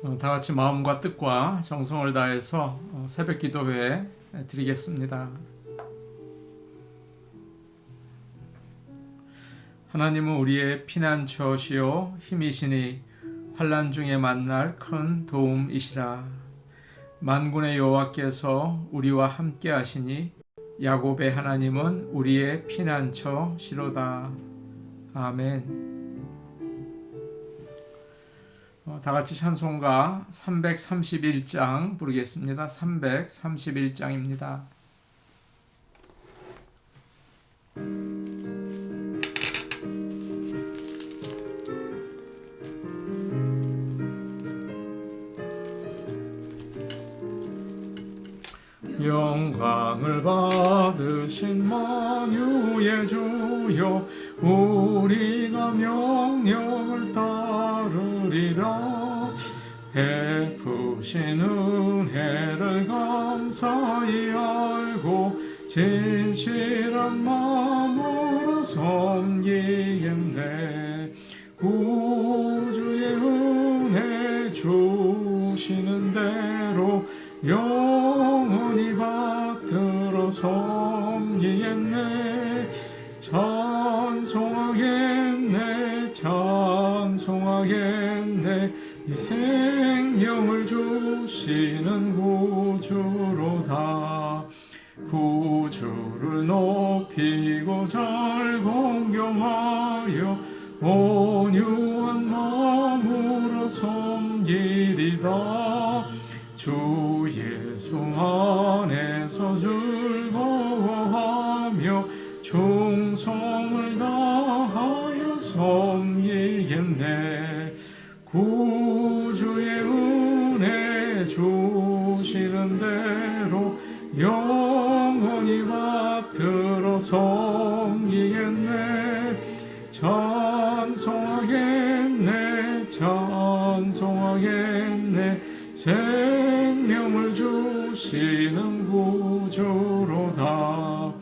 다 같이 마음과 뜻과 정성을 다해서 새벽 기도회 드리겠습니다. 하나님은 우리의 피난처시요 힘이시니 환난 중에 만날 큰 도움이시라. 만군의 여호와께서 우리와 함께 하시니 야곱의 하나님은 우리의 피난처시로다. 아멘. 다 같이 찬송가 331장 부르겠습니다. 331장입니다. 영광을 받으신 만유의 주여, 우리가 명령을 따르리라. 베푸신 은혜를 감사히 알고 진실한 마음으로 섬기겠네. 구주의 은혜 주시는 대로 영원히 받들어 섬기겠네. 찬송하겠네, 찬송하겠네. 이 생명을 주시는 구주로다. 구주를 높이고 잘 공경하여 온유한 마음으로 섬기리다. 주 예수 안에서 즐거워하며 충성을 다하여 섬기겠네. 구주의 은혜 주시는 대로 영원히 받들어 섬기겠네. 찬송하겠네, 찬송하겠네. 생명을 주시는 구주로다.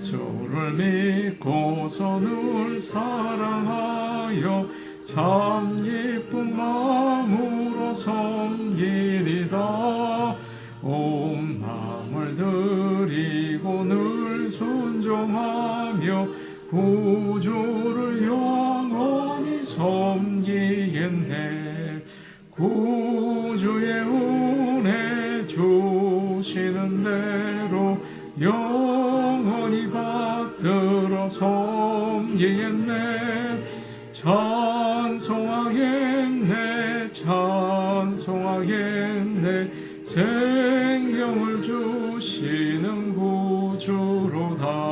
주를 믿고서 늘 사랑하여 참 기쁜 마음으로 섬기리다. 온 마음을 드리고 늘 순종하며 구주를 영원히 섬기겠네. 구주의 은혜 주시는 대로 영원히 받들어 섬기겠네. 찬송하겠네, 찬송하겠네. 생명을 주시는 구주로다.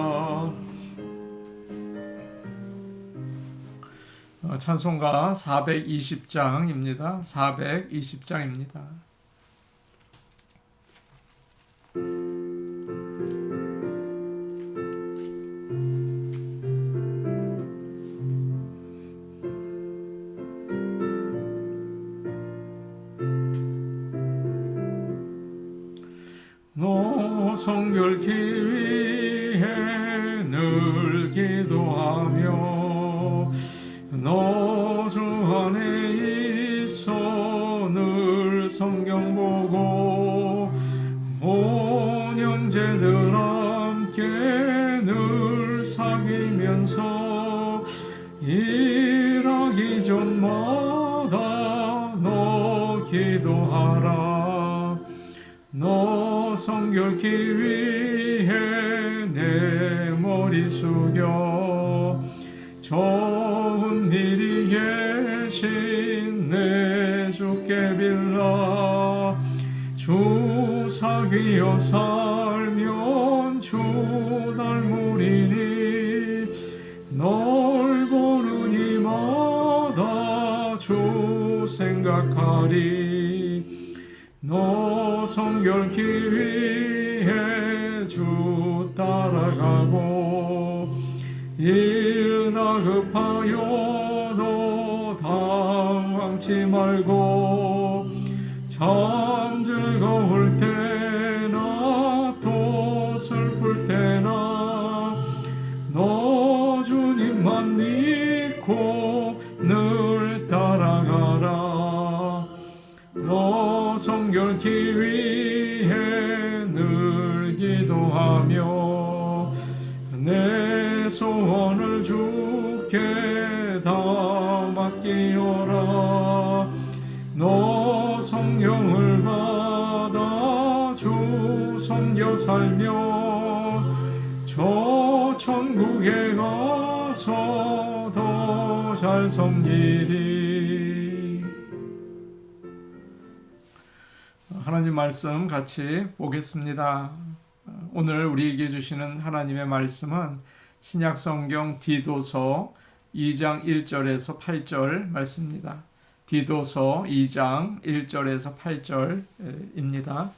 찬송가 420장입니다. 420장입니다. 너 성결케 위해 늘 기도하며 너 주 안에 있어 늘 성경 보고 온 형제들 함께 늘 사귀면서 일하기 전마다 너 기도하라. 너 성결케 위해 내 머리 숙여 좋은 일이 계신 내 주께 빌라. 주 사귀어 살면 주 닮으리니 널 보는 이마다 주 생각하리. 너 성결케 위해 주 따라가고 일 다급하여도 당황치 말고 참 즐거울 때나 또 슬플 때나 너 주님만 믿고 늘 따라가라. 너 성결케 위해 늘 기도하며 내 소원을 주께 다 맡기어라. 너 성령을 받아 주 섬겨 살며 저 천국에 가서 더 잘 섬기리. 하나님 말씀 같이 보겠습니다. 오늘 우리에게 주시는 하나님의 말씀은 신약성경 디도서 2장 1절에서 8절 말씀입니다. 디도서 2장 1절에서 8절입니다.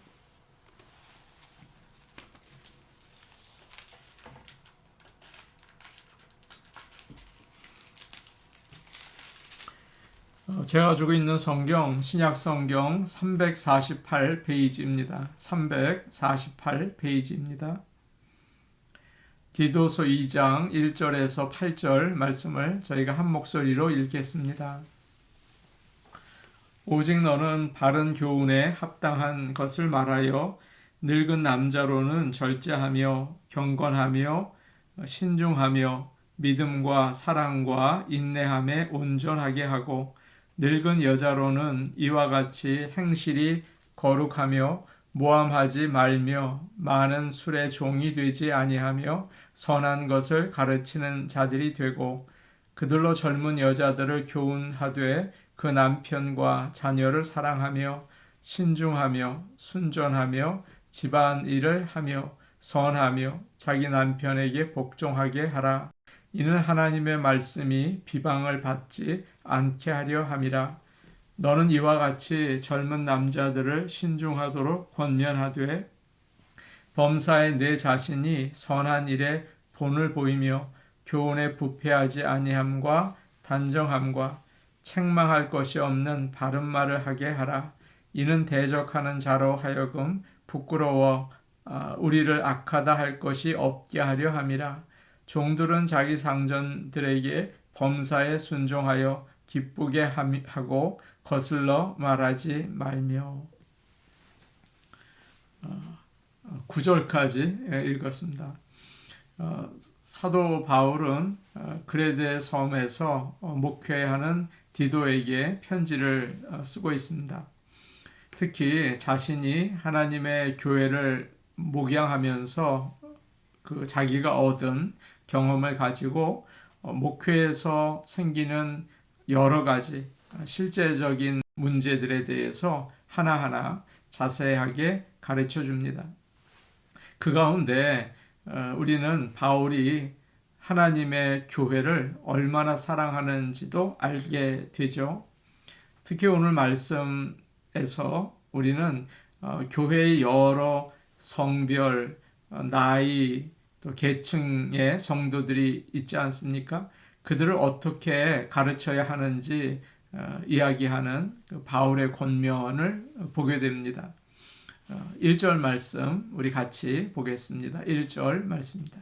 제가 가지고 있는 성경 신약성경 348페이지입니다. 348페이지입니다. 디도서 2장 1절에서 8절 말씀을 저희가 한 목소리로 읽겠습니다. 오직 너는 바른 교훈에 합당한 것을 말하여 늙은 남자로는 절제하며 경건하며 신중하며 믿음과 사랑과 인내함에 온전하게 하고 늙은 여자로는 이와 같이 행실이 거룩하며 모함하지 말며 많은 술의 종이 되지 아니하며 선한 것을 가르치는 자들이 되고 그들로 젊은 여자들을 교훈하되 그 남편과 자녀를 사랑하며 신중하며 순전하며 집안일을 하며 선하며 자기 남편에게 복종하게 하라. 이는 하나님의 말씀이 비방을 받지 않게 하려 함이라. 너는 이와 같이 젊은 남자들을 신중하도록 권면하되 범사에 내 자신이 선한 일에 본을 보이며 교훈에 부패하지 아니함과 단정함과 책망할 것이 없는 바른 말을 하게 하라. 이는 대적하는 자로 하여금 부끄러워 우리를 악하다 할 것이 없게 하려 함이라. 종들은 자기 상전들에게 범사에 순종하여 기쁘게 하고 거슬러 말하지 말며. 9절까지 읽었습니다. 사도 바울은 그레데 섬에서 목회하는 디도에게 편지를 쓰고 있습니다. 특히 자신이 하나님의 교회를 목양하면서 그 자기가 얻은 경험을 가지고 목회에서 생기는 여러 가지 실제적인 문제들에 대해서 하나하나 자세하게 가르쳐 줍니다. 그 가운데 우리는 바울이 하나님의 교회를 얼마나 사랑하는지도 알게 되죠. 특히 오늘 말씀에서 우리는 교회의 여러 성별, 나이, 또 계층의 성도들이 있지 않습니까? 그들을 어떻게 가르쳐야 하는지 이야기하는 바울의 권면을 보게 됩니다. 1절 말씀 우리 같이 보겠습니다. 1절 말씀입니다.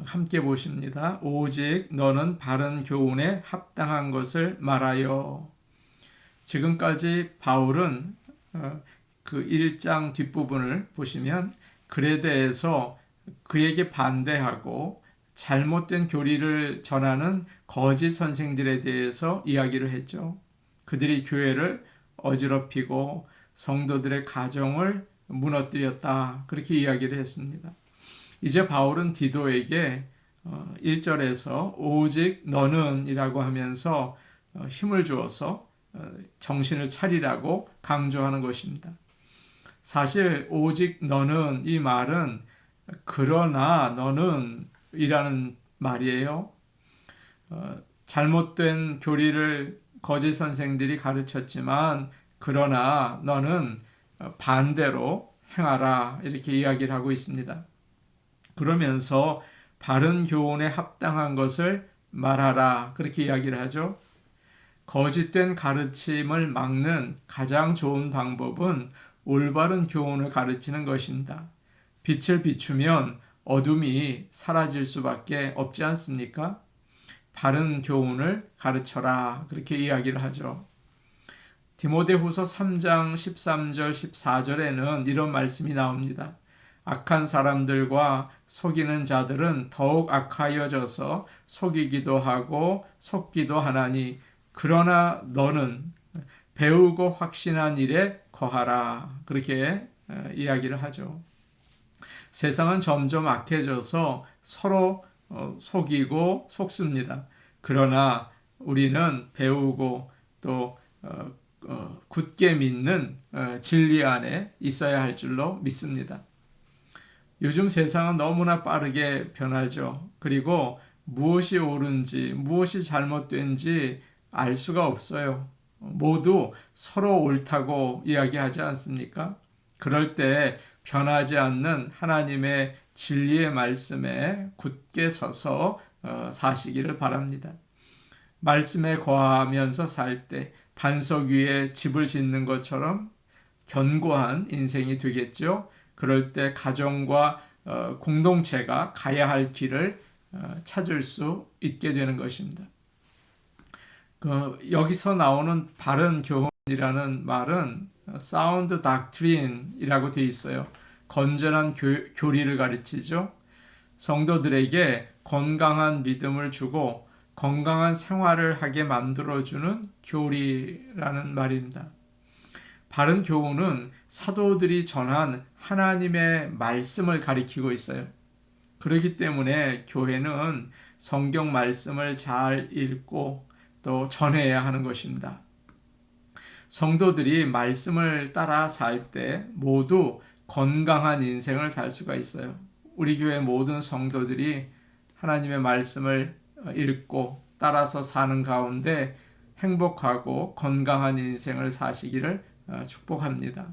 함께 보십니다. 오직 너는 바른 교훈에 합당한 것을 말하여. 지금까지 바울은 그 1장 뒷부분을 보시면 글에 대해서 그에게 반대하고 잘못된 교리를 전하는 거짓 선생들에 대해서 이야기를 했죠. 그들이 교회를 어지럽히고 성도들의 가정을 무너뜨렸다. 그렇게 이야기를 했습니다. 이제 바울은 디도에게 1절에서 오직 너는 이라고 하면서 힘을 주어서 정신을 차리라고 강조하는 것입니다. 사실 오직 너는 이 말은 그러나 너는 이라는 말이에요. 잘못된 교리를 거짓 선생들이 가르쳤지만 그러나 너는 반대로 행하라 이렇게 이야기를 하고 있습니다. 그러면서 바른 교훈에 합당한 것을 말하라 그렇게 이야기를 하죠. 거짓된 가르침을 막는 가장 좋은 방법은 올바른 교훈을 가르치는 것입니다. 빛을 비추면 어둠이 사라질 수밖에 없지 않습니까? 바른 교훈을 가르쳐라 그렇게 이야기를 하죠. 디모데후서 3장 13절 14절에는 이런 말씀이 나옵니다. 악한 사람들과 속이는 자들은 더욱 악하여져서 속이기도 하고 속기도 하나니 그러나 너는 배우고 확신한 일에 거하라. 그렇게 이야기를 하죠. 세상은 점점 악해져서 서로 속이고 속습니다. 그러나 우리는 배우고 또 굳게 믿는 진리 안에 있어야 할 줄로 믿습니다. 요즘 세상은 너무나 빠르게 변하죠. 그리고 무엇이 옳은지 무엇이 잘못된지 알 수가 없어요. 모두 서로 옳다고 이야기하지 않습니까? 그럴 때 변하지 않는 하나님의 진리의 말씀에 굳게 서서 사시기를 바랍니다. 말씀에 거하면서 살 때 반석 위에 집을 짓는 것처럼 견고한 인생이 되겠죠. 그럴 때 가정과 공동체가 가야 할 길을 찾을 수 있게 되는 것입니다. 여기서 나오는 바른 교훈이라는 말은 sound doctrine이라고 되어 있어요. 건전한 교리를 가르치죠. 성도들에게 건강한 믿음을 주고 건강한 생활을 하게 만들어주는 교리라는 말입니다. 바른 교훈은 사도들이 전한 하나님의 말씀을 가리키고 있어요. 그렇기 때문에 교회는 성경 말씀을 잘 읽고 또 전해야 하는 것입니다. 성도들이 말씀을 따라 살 때 모두 건강한 인생을 살 수가 있어요. 우리 교회 모든 성도들이 하나님의 말씀을 읽고 따라서 사는 가운데 행복하고 건강한 인생을 사시기를 축복합니다.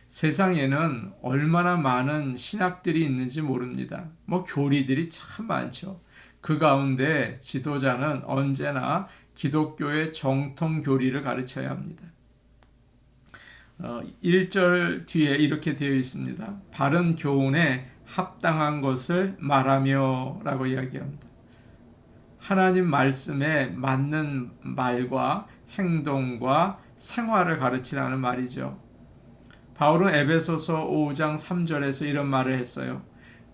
세상에는 얼마나 많은 신학들이 있는지 모릅니다. 교리들이 참 많죠. 그 가운데 지도자는 언제나 기독교의 정통 교리를 가르쳐야 합니다. 1절 뒤에 이렇게 되어 있습니다. 바른 교훈에 합당한 것을 말하며 라고 이야기합니다. 하나님 말씀에 맞는 말과 행동과 생활을 가르치라는 말이죠. 바울은 에베소서 5장 3절에서 이런 말을 했어요.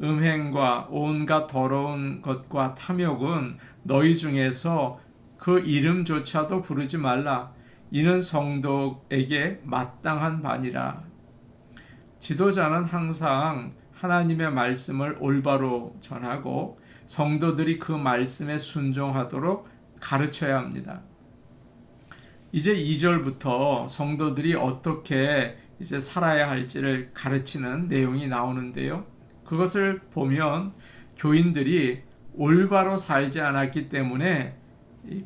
음행과 온갖 더러운 것과 탐욕은 너희 중에서 그 이름조차도 부르지 말라. 이는 성도에게 마땅한 바니라. 지도자는 항상 하나님의 말씀을 올바로 전하고 성도들이 그 말씀에 순종하도록 가르쳐야 합니다. 이제 2절부터 성도들이 어떻게 이제 살아야 할지를 가르치는 내용이 나오는데요. 그것을 보면 교인들이 올바로 살지 않았기 때문에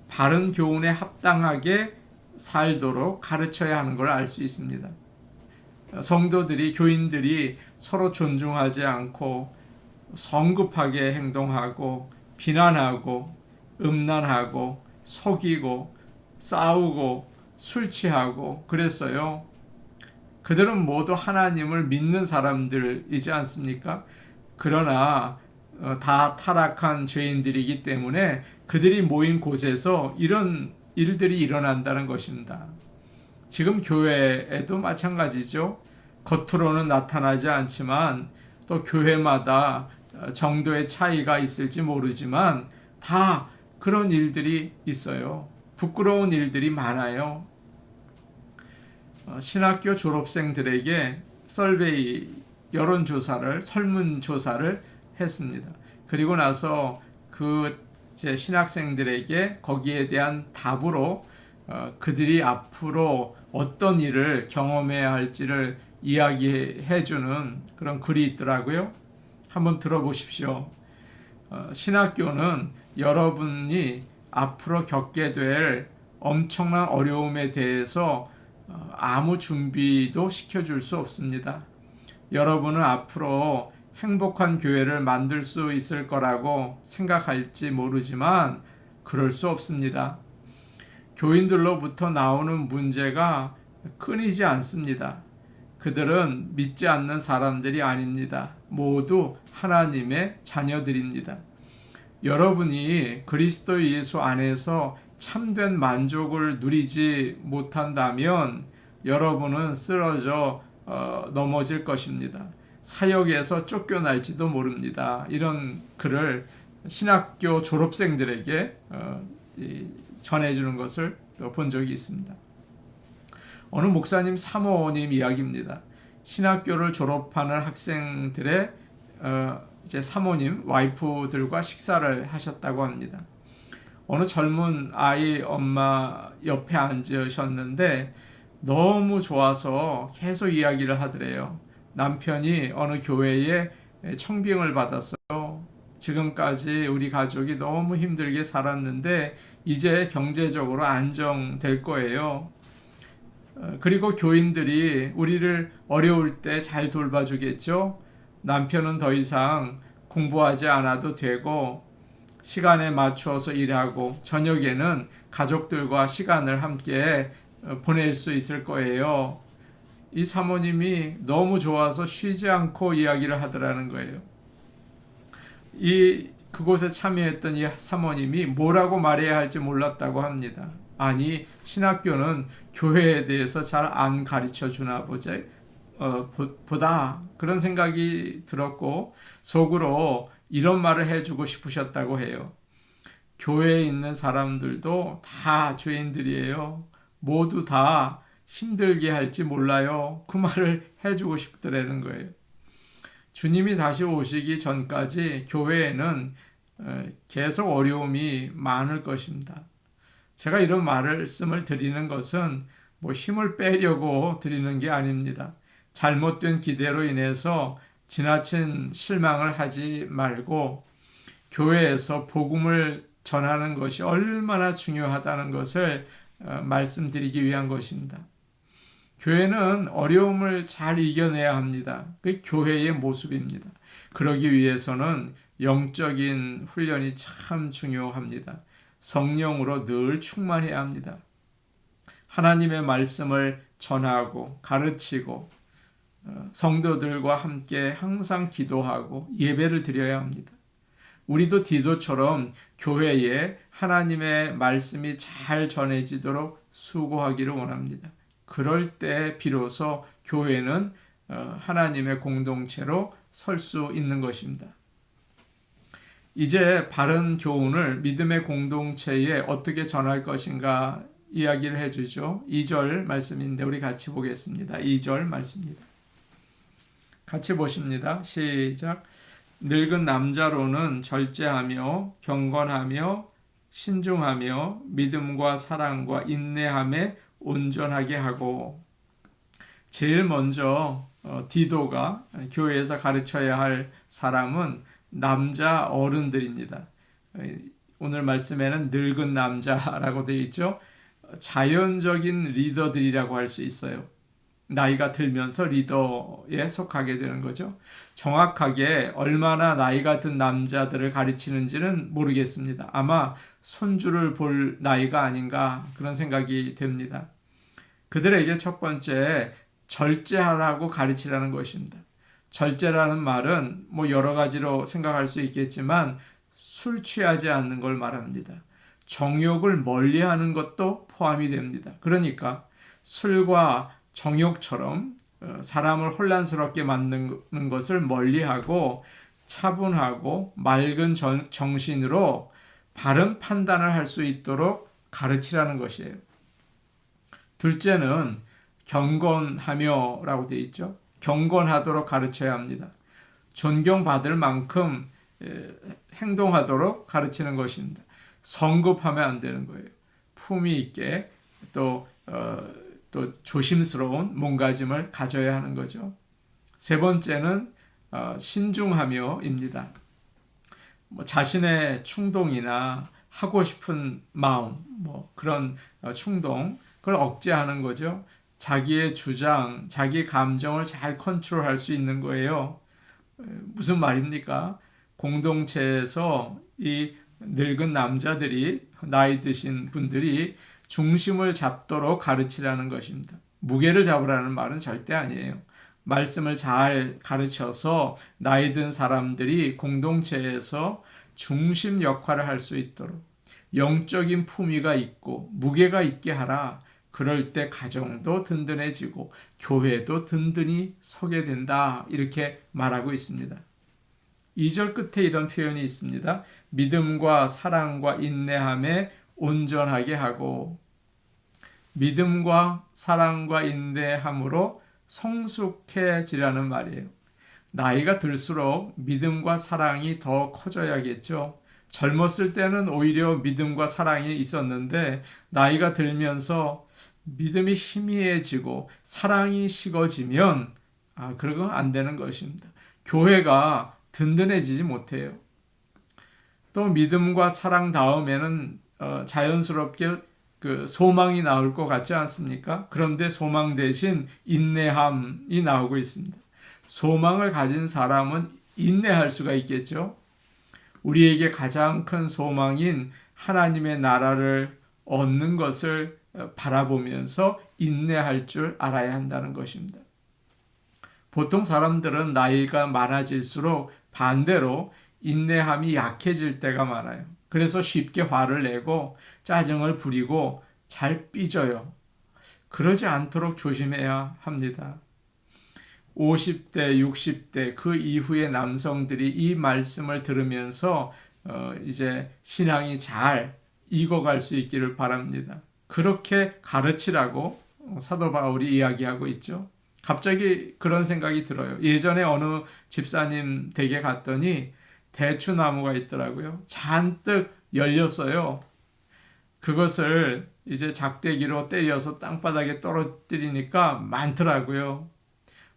바른 교훈에 합당하게 살도록 가르쳐야 하는 걸 알 수 있습니다. 성도들이, 교인들이 서로 존중하지 않고 성급하게 행동하고 비난하고 음란하고 속이고 싸우고 술 취하고 그랬어요. 그들은 모두 하나님을 믿는 사람들이지 않습니까? 그러나 다 타락한 죄인들이기 때문에 그들이 모인 곳에서 이런 일들이 일어난다는 것입니다. 지금 교회에도 마찬가지죠. 겉으로는 나타나지 않지만 또 교회마다 정도의 차이가 있을지 모르지만 다 그런 일들이 있어요. 부끄러운 일들이 많아요. 신학교 졸업생들에게 설베이 여론조사를, 설문조사를 했습니다. 그리고 나서 제 신학생들에게 거기에 대한 답으로 그들이 앞으로 어떤 일을 경험해야 할지를 이야기해주는 그런 글이 있더라고요. 한번 들어보십시오. 신학교는 여러분이 앞으로 겪게 될 엄청난 어려움에 대해서 아무 준비도 시켜줄 수 없습니다. 여러분은 앞으로 행복한 교회를 만들 수 있을 거라고 생각할지 모르지만 그럴 수 없습니다. 교인들로부터 나오는 문제가 끊이지 않습니다. 그들은 믿지 않는 사람들이 아닙니다. 모두 하나님의 자녀들입니다. 여러분이 그리스도 예수 안에서 참된 만족을 누리지 못한다면 여러분은 쓰러져 넘어질 것입니다. 사역에서 쫓겨날지도 모릅니다. 이런 글을 신학교 졸업생들에게 전해주는 것을 또 본 적이 있습니다. 어느 목사님 사모님 이야기입니다. 신학교를 졸업하는 학생들의 이제 사모님 와이프들과 식사를 하셨다고 합니다. 어느 젊은 아이 엄마 옆에 앉으셨는데 너무 좋아서 계속 이야기를 하더래요. 남편이 어느 교회에 청빙을 받았어요. 지금까지 우리 가족이 너무 힘들게 살았는데 이제 경제적으로 안정될 거예요. 그리고 교인들이 우리를 어려울 때 잘 돌봐주겠죠. 남편은 더 이상 공부하지 않아도 되고 시간에 맞추어서 일하고 저녁에는 가족들과 시간을 함께 보낼 수 있을 거예요. 이 사모님이 너무 좋아서 쉬지 않고 이야기를 하더라는 거예요. 그곳에 참여했던 이 사모님이 뭐라고 말해야 할지 몰랐다고 합니다. 아니, 신학교는 교회에 대해서 잘 안 가르쳐 주나 보다 그런 생각이 들었고 속으로 이런 말을 해주고 싶으셨다고 해요. 교회에 있는 사람들도 다 죄인들이에요. 모두 다 힘들게 할지 몰라요. 그 말을 해주고 싶더라는 거예요. 주님이 다시 오시기 전까지 교회에는 계속 어려움이 많을 것입니다. 제가 이런 말씀을 드리는 것은 힘을 빼려고 드리는 게 아닙니다. 잘못된 기대로 인해서 지나친 실망을 하지 말고 교회에서 복음을 전하는 것이 얼마나 중요하다는 것을 말씀드리기 위한 것입니다. 교회는 어려움을 잘 이겨내야 합니다. 그게 교회의 모습입니다. 그러기 위해서는 영적인 훈련이 참 중요합니다. 성령으로 늘 충만해야 합니다. 하나님의 말씀을 전하고 가르치고 성도들과 함께 항상 기도하고 예배를 드려야 합니다. 우리도 디도처럼 교회에 하나님의 말씀이 잘 전해지도록 수고하기를 원합니다. 그럴 때 비로소 교회는 하나님의 공동체로 설 수 있는 것입니다. 이제 바른 교훈을 믿음의 공동체에 어떻게 전할 것인가 이야기를 해주죠. 2절 말씀인데 우리 같이 보겠습니다. 2절 말씀입니다. 같이 보십니다. 시작. 늙은 남자로는 절제하며 경건하며 신중하며 믿음과 사랑과 인내함에 온전하게 하고. 제일 먼저 디도가 교회에서 가르쳐야 할 사람은 남자 어른들입니다. 오늘 말씀에는 늙은 남자라고 되어 있죠. 자연적인 리더들이라고 할 수 있어요. 나이가 들면서 리더에 속하게 되는 거죠. 정확하게 얼마나 나이가 든 남자들을 가르치는지는 모르겠습니다. 아마 손주를 볼 나이가 아닌가 그런 생각이 됩니다. 그들에게 첫 번째 절제하라고 가르치라는 것입니다. 절제라는 말은 여러 가지로 생각할 수 있겠지만 술 취하지 않는 걸 말합니다. 정욕을 멀리하는 것도 포함이 됩니다. 그러니까 술과 정욕처럼 사람을 혼란스럽게 만드는 것을 멀리하고 차분하고 맑은 정신으로 바른 판단을 할 수 있도록 가르치라는 것이에요. 둘째는 경건하며 라고 되어 있죠. 경건하도록 가르쳐야 합니다. 존경받을 만큼 행동하도록 가르치는 것입니다. 성급하면 안 되는 거예요. 품위 있게 또 조심스러운 몸가짐을 가져야 하는 거죠. 세 번째는 신중하며입니다. 자신의 충동이나 하고 싶은 마음, 그런 충동, 그걸 억제하는 거죠. 자기의 주장, 자기 감정을 잘 컨트롤할 수 있는 거예요. 무슨 말입니까? 공동체에서 이 늙은 남자들이, 나이 드신 분들이 중심을 잡도록 가르치라는 것입니다. 무게를 잡으라는 말은 절대 아니에요. 말씀을 잘 가르쳐서 나이 든 사람들이 공동체에서 중심 역할을 할 수 있도록, 영적인 품위가 있고 무게가 있게 하라. 그럴 때 가정도 든든해지고 교회도 든든히 서게 된다. 이렇게 말하고 있습니다. 2절 끝에 이런 표현이 있습니다. 믿음과 사랑과 인내함에 온전하게 하고, 믿음과 사랑과 인내함으로 성숙해지라는 말이에요. 나이가 들수록 믿음과 사랑이 더 커져야겠죠. 젊었을 때는 오히려 믿음과 사랑이 있었는데 나이가 들면서 믿음이 희미해지고 사랑이 식어지면 그러면 안 되는 것입니다. 교회가 든든해지지 못해요. 또 믿음과 사랑 다음에는 자연스럽게 그 소망이 나올 것 같지 않습니까? 그런데 소망 대신 인내함이 나오고 있습니다. 소망을 가진 사람은 인내할 수가 있겠죠. 우리에게 가장 큰 소망인 하나님의 나라를 얻는 것을 바라보면서 인내할 줄 알아야 한다는 것입니다. 보통 사람들은 나이가 많아질수록 반대로 인내함이 약해질 때가 많아요. 그래서 쉽게 화를 내고 짜증을 부리고 잘 삐져요. 그러지 않도록 조심해야 합니다. 50대, 60대 그 이후의 남성들이 이 말씀을 들으면서 이제 신앙이 잘 익어갈 수 있기를 바랍니다. 그렇게 가르치라고 사도 바울이 이야기하고 있죠. 갑자기 그런 생각이 들어요. 예전에 어느 집사님 댁에 갔더니 대추나무가 있더라고요. 잔뜩 열렸어요. 그것을 이제 작대기로 때려서 땅바닥에 떨어뜨리니까 많더라고요.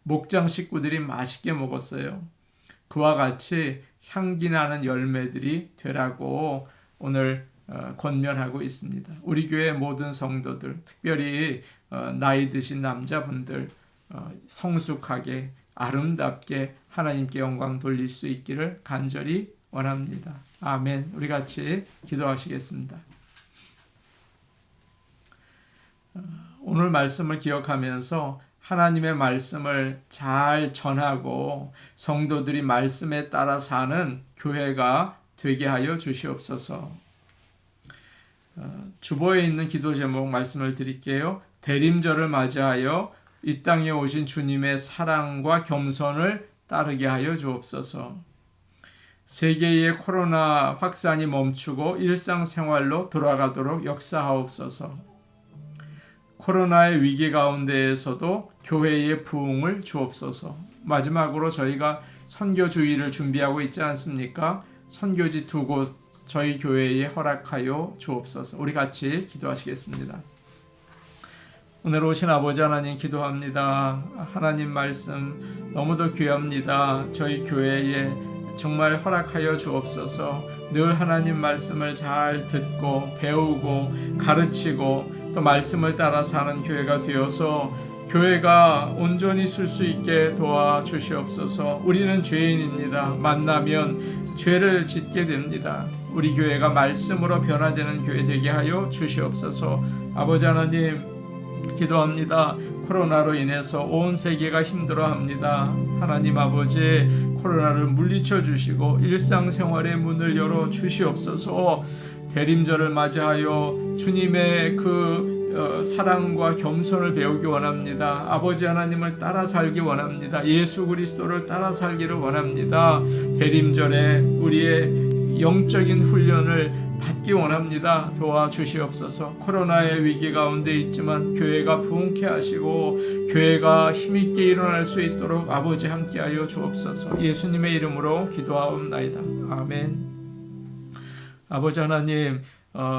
목장 식구들이 맛있게 먹었어요. 그와 같이 향기 나는 열매들이 되라고 오늘 권면하고 있습니다. 우리 교회 모든 성도들, 특별히 나이 드신 남자분들 성숙하게 아름답게 하나님께 영광 돌릴 수 있기를 간절히 원합니다. 아멘. 우리 같이 기도하시겠습니다. 오늘 말씀을 기억하면서 하나님의 말씀을 잘 전하고 성도들이 말씀에 따라 사는 교회가 되게 하여 주시옵소서. 주보에 있는 기도 제목 말씀을 드릴게요. 대림절을 맞이하여 이 땅에 오신 주님의 사랑과 겸손을 따르게 하여 주옵소서. 세계의 코로나 확산이 멈추고 일상생활로 돌아가도록 역사하옵소서. 코로나의 위기 가운데에서도 교회의 부흥을 주옵소서. 마지막으로 저희가 선교주의를 준비하고 있지 않습니까? 선교지 2곳 저희 교회에 허락하여 주옵소서. 우리 같이 기도하시겠습니다. 오늘 오신 아버지 하나님 기도합니다. 하나님 말씀 너무도 귀합니다. 저희 교회에 정말 허락하여 주옵소서. 늘 하나님 말씀을 잘 듣고 배우고 가르치고 또 말씀을 따라 사는 교회가 되어서 교회가 온전히 쓸 수 있게 도와주시옵소서. 우리는 죄인입니다. 만나면 죄를 짓게 됩니다. 우리 교회가 말씀으로 변화되는 교회 되게 하여 주시옵소서. 아버지 하나님 기도합니다. 코로나로 인해서 온 세계가 힘들어합니다. 하나님 아버지 코로나를 물리쳐 주시고 일상생활의 문을 열어 주시옵소서. 대림절을 맞이하여 주님의 사랑과 겸손을 배우기 원합니다. 아버지 하나님을 따라 살기 원합니다. 예수 그리스도를 따라 살기를 원합니다. 대림절에 우리의 영적인 훈련을 받기 원합니다. 도와주시옵소서. 코로나의 위기 가운데 있지만 교회가 부흥케 하시고 교회가 힘있게 일어날 수 있도록 아버지 함께하여 주옵소서. 예수님의 이름으로 기도하옵나이다. 아멘. 아버지 하나님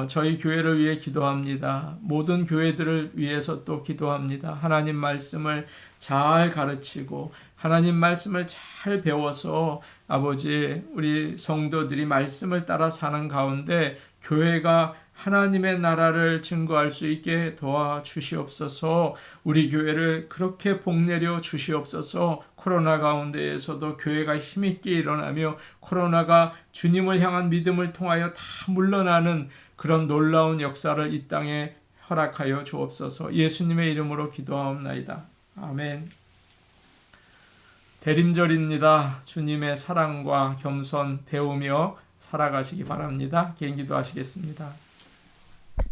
저희 교회를 위해 기도합니다. 모든 교회들을 위해서 또 기도합니다. 하나님 말씀을 잘 가르치고 하나님 말씀을 잘 배워서 아버지 우리 성도들이 말씀을 따라 사는 가운데 교회가 하나님의 나라를 증거할 수 있게 도와주시옵소서. 우리 교회를 그렇게 복내려 주시옵소서. 코로나 가운데에서도 교회가 힘있게 일어나며 코로나가 주님을 향한 믿음을 통하여 다 물러나는 그런 놀라운 역사를 이 땅에 허락하여 주옵소서. 예수님의 이름으로 기도하옵나이다. 아멘. 대림절입니다. 주님의 사랑과 겸손 배우며 살아가시기 바랍니다. 개인 기도하시겠습니다.